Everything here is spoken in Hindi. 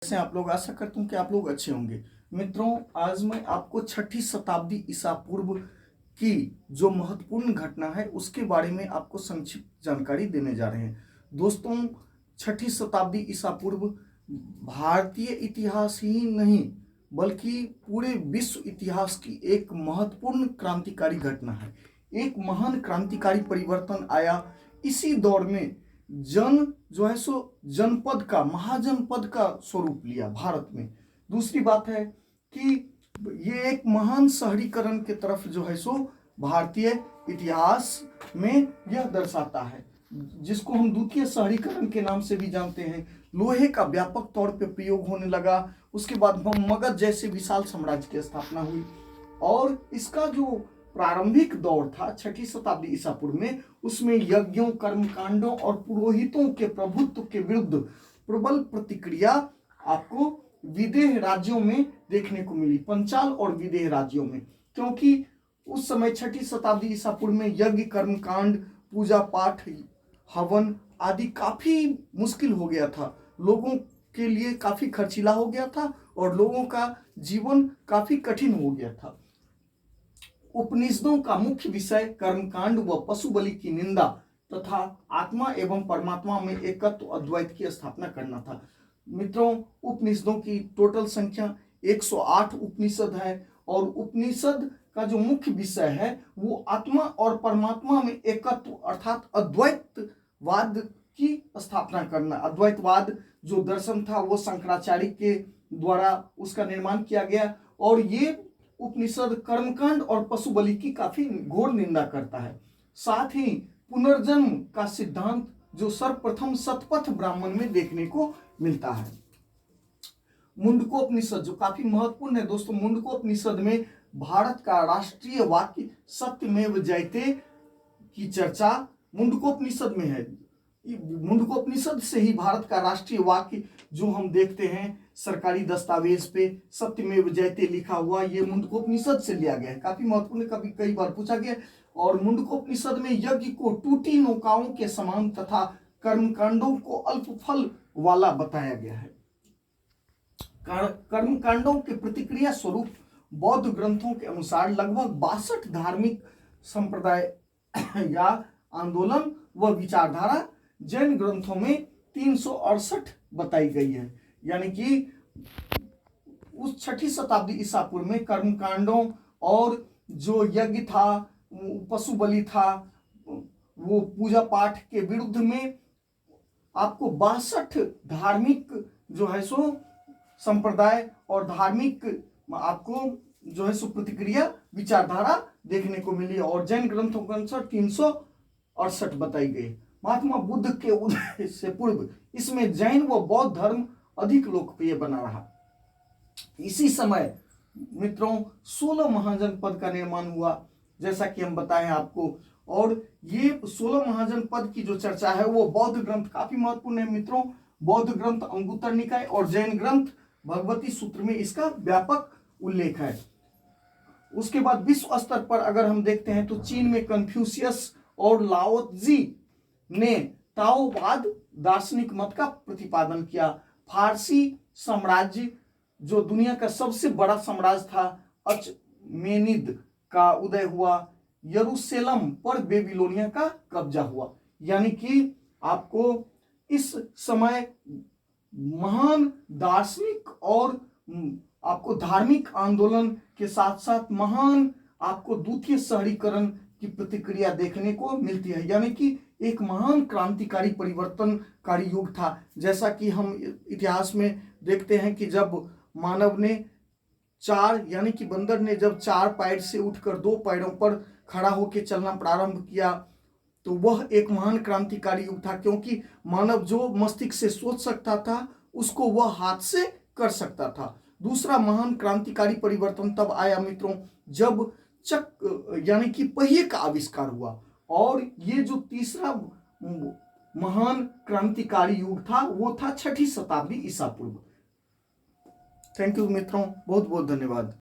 से आप लोग आशा करता हूँ कि आप लोग अच्छे होंगे। मित्रों, आज मैं आपको छठी शताब्दी ईसा पूर्व की जो महत्वपूर्ण घटना है उसके बारे में आपको संक्षिप्त जानकारी देने जा रहे हैं। दोस्तों, छठी शताब्दी ईसा पूर्व भारतीय इतिहास ही नहीं बल्कि पूरे विश्व इतिहास की एक महत्वपूर्ण क्रांतिकारी घटना है। एक महान क्रांतिकारी परिवर्तन आया इसी दौर में। जन जो है सो जनपद का, महाजनपद का स्वरूप लिया भारत में। दूसरी बात है कि ये एक महान शहरीकरण के तरफ जो है सो भारतीय इतिहास में यह दर्शाता है, जिसको हम द्वितीय शहरीकरण के नाम से भी जानते हैं। लोहे का व्यापक तौर पे प्रयोग होने लगा। उसके बाद मगध जैसे विशाल साम्राज्य की स्थापना हुई और इसका जो प्रारंभिक दौर था छठी शताब्दी ईसा पूर्व में, उसमें यज्ञों, कर्मकांडों और पुरोहितों के प्रभुत्व के विरुद्ध प्रबल प्रतिक्रिया आपको विदेह राज्यों में देखने को मिली, पंचाल और विदेह राज्यों में। क्योंकि उस समय छठी शताब्दी ईसा पूर्व में यज्ञ, कर्मकांड, पूजा पाठ, हवन आदि काफी मुश्किल हो गया था, लोगों के लिए काफी खर्चीला हो गया था और लोगों का जीवन काफी कठिन हो गया था। उपनिषदों का मुख्य विषय कर्मकांड व पशु बलि की निंदा तथा आत्मा एवं परमात्मा में एकत्व अद्वैत की स्थापना करना था। मित्रों, उपनिषदों की टोटल संख्या 108 उपनिषद है और उपनिषद का जो मुख्य विषय है वो आत्मा और परमात्मा में एकत्व अर्थात अद्वैतवाद की स्थापना करना। अद्वैतवाद जो दर्शन था वो शंकराचार्य के द्वारा उसका निर्माण किया गया और ये उपनिषद कर्मकांड और पशु बलि की काफी घोर निंदा करता है। साथ ही पुनर्जन्म का सिद्धांत जो सर्वप्रथम शतपथ ब्राह्मण में देखने को मिलता है। मुंडकोपनिषद जो काफी महत्वपूर्ण है दोस्तों, मुंडकोपनिषद में भारत का राष्ट्रीय वाक्य सत्यमेव जयते की चर्चा मुंडकोपनिषद में है। मुंडकोपनिषद से ही भारत का राष्ट्रीय वाक्य जो हम देखते हैं सरकारी दस्तावेज पे सत्यमेव जयते लिखा हुआ, ये मुंडकोपनिषद से लिया गया है। काफी महत्वपूर्ण, कभी कई बार पूछा गया। और मुंडकोपनिषद में यज्ञ को टूटी नौकाओं के समान तथा कर्मकांडों को अल्प फल वाला बताया गया है। कर्मकांडों के प्रतिक्रिया स्वरूप बौद्ध ग्रंथों के अनुसार लगभग 62 धार्मिक संप्रदाय या आंदोलन व विचारधारा जैन ग्रंथों में 368 बताई गई है। यानी कि उस छठी शताब्दी ईसा पूर्व में कर्मकांडों और जो यज्ञ था, पशु बलि था, वो पूजा पाठ के विरुद्ध में आपको 62 धार्मिक जो है सो संप्रदाय और धार्मिक आपको जो है सो प्रतिक्रिया विचारधारा देखने को मिली और जैन ग्रंथों के अनुसार 368 बताई गई। महात्मा बुद्ध के उदय से पूर्व इसमें जैन व बौद्ध धर्म अधिक लोकप्रिय बना रहा। इसी समय मित्रों 16 महाजनपद का निर्माण हुआ, जैसा कि हम बताएं आपको। और ये 16 महाजनपद की जो चर्चा है वो बौद्ध ग्रंथ काफी महत्वपूर्ण है मित्रों। बौद्ध ग्रंथ अंगुत्तर निकाय और जैन ग्रंथ भगवती सूत्र में इसका व्यापक उल्लेख है। उसके बाद विश्व स्तर पर अगर हम देखते हैं तो चीन में कन्फ्यूशियस और लाओ त्जी ने ताओवाद दार्शनिक मत का प्रतिपादन किया। फारसी साम्राज्य जो दुनिया का सबसे बड़ा साम्राज्य था, अचमेनिद का उदय हुआ। यरूशलेम पर बेबीलोनिया का कब्जा हुआ। यानी कि आपको इस समय महान दार्शनिक और आपको धार्मिक आंदोलन के साथ साथ महान आपको द्वितीय शहरीकरण की प्रतिक्रिया देखने को मिलती है। यानी कि एक महान क्रांतिकारी परिवर्तनकारी युग था। जैसा कि हम इतिहास में देखते हैं कि जब मानव ने यानी कि बंदर ने जब 4 पैर से उठकर 2 पैरों पर खड़ा होकर चलना प्रारंभ किया तो वह एक महान क्रांतिकारी युग था, क्योंकि मानव जो मस्तिष्क से सोच सकता था उसको वह हाथ से कर सकता था। दूसरा महान क्रांतिकारी परिवर्तन तब आया मित्रों जब यानी कि पहिए का आविष्कार हुआ। और ये जो तीसरा महान क्रांतिकारी युग था वो था छठी शताब्दी ईसा पूर्व। थैंक यू मित्रों, बहुत बहुत धन्यवाद।